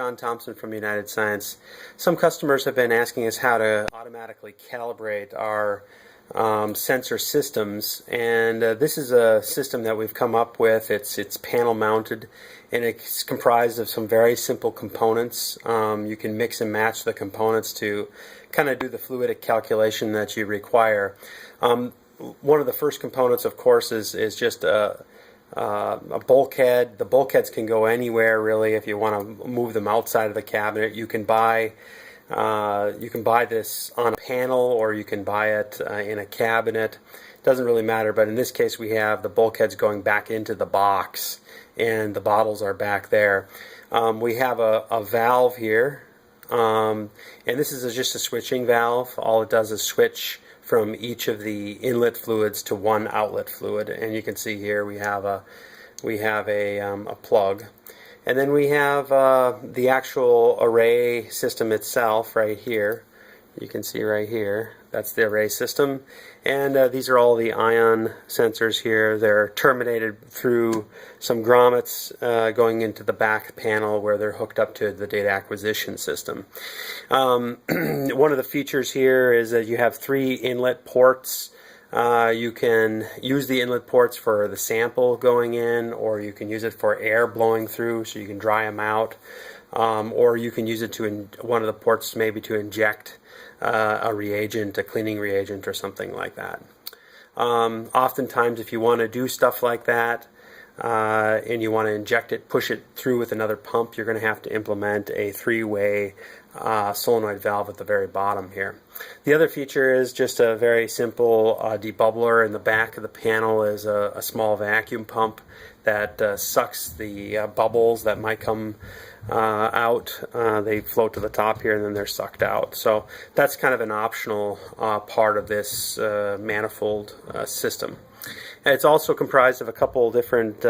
John Thompson from United Science. Some customers have been asking us how to automatically calibrate our sensor systems, and this is a system that we've come up with. It's panel mounted, and it's comprised of some very simple components. You can mix and match the components to kind of do the fluidic calculation that you require. One of the first components, of course, is just a bulkhead. The bulkheads can go anywhere, really. If you want to move them outside of the cabinet, you can buy this on a panel, or you can buy it in a cabinet. Doesn't really matter, but in this case we have the bulkheads going back into the box, and the bottles are back there. We have a valve here, and this is just a switching valve. All it does is switch from each of the inlet fluids to one outlet fluid, and you can see here we have a plug, and then we have the actual array system itself right here. You can see right here, that's the array system, and these are all the ion sensors here. They're terminated through some grommets going into the back panel where they're hooked up to the data acquisition system. One of the features here is that you have 3 inlet ports. You can use the inlet ports for the sample going in, or you can use it for air blowing through so you can dry them out, or you can use it to one of the ports maybe to inject a reagent, a cleaning reagent or something like that. Oftentimes if you want to do stuff like that and you want to inject it, push it through with another pump, you're going to have to implement a 3-way solenoid valve at the very bottom here. The other feature is just a very simple debubbler. In the back of the panel is a small vacuum pump that sucks the bubbles that might come out. They float to the top here and then they're sucked out. So that's kind of an optional part of this manifold system. And it's also comprised of a couple different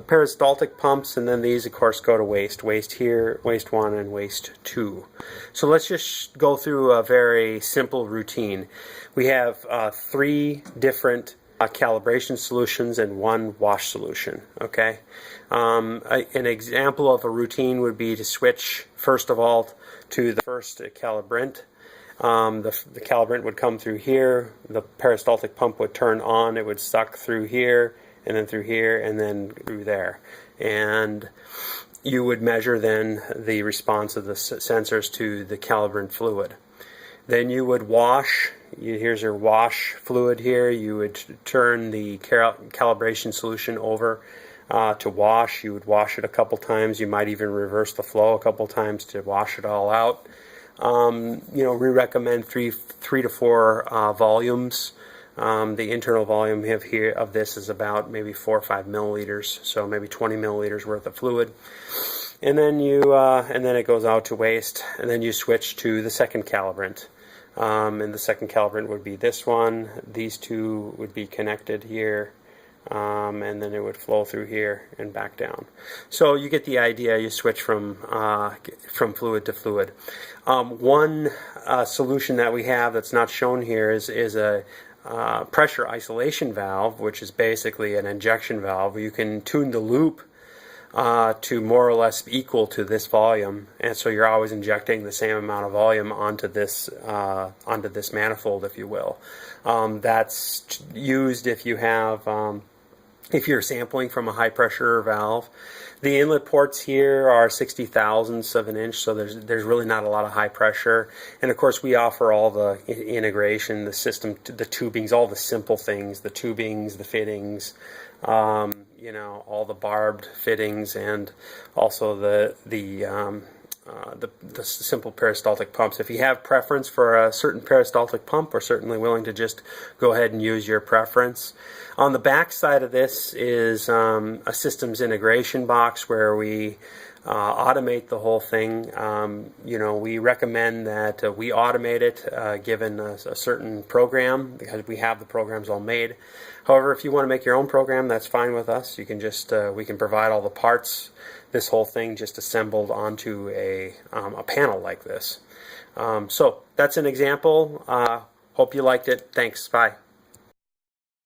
peristaltic pumps, and then these of course go to waste here, waste 1 and waste 2. So let's just go through a very simple routine. We have 3 different calibration solutions and 1 wash solution. Okay, an example of a routine would be to switch first of all to the first calibrant. The calibrant would come through here, the peristaltic pump would turn on, it would suck through here, and then through here, and then through there. And you would measure then the response of the sensors to the calibrant fluid. Then you would wash. Here's your wash fluid here. You would turn the calibration solution over to wash. You would wash it a couple times. You might even reverse the flow a couple times to wash it all out. We recommend three to four volumes. The internal volume of this is about maybe 4 or 5 milliliters, so maybe 20 milliliters worth of fluid. And then it goes out to waste, and then you switch to the second calibrant. And the second calibrant would be this one. These two would be connected here, and then it would flow through here and back down. So you get the idea. You switch from fluid to fluid. One solution that we have that's not shown here is a pressure isolation valve, which is basically an injection valve. You can tune the loop to more or less equal to this volume, and so you're always injecting the same amount of volume onto this manifold, if you will. That's used if you have if you're sampling from a high pressure valve. The inlet ports here are 60 thousandths of an inch, so there's really not a lot of high pressure. And of course we offer all the integration, the system, the tubings, all the simple things, the tubings, the fittings, all the barbed fittings, and also the simple peristaltic pumps. If you have preference for a certain peristaltic pump, we're certainly willing to just go ahead and use your preference. On the back side of this is a systems integration box where we automate the whole thing. We recommend that we automate it given a certain program, because we have the programs all made. However, if you want to make your own program, that's fine with us. You can just we can provide all the parts, this whole thing just assembled onto a panel like this. So that's an example. Hope you liked it. Thanks. Bye.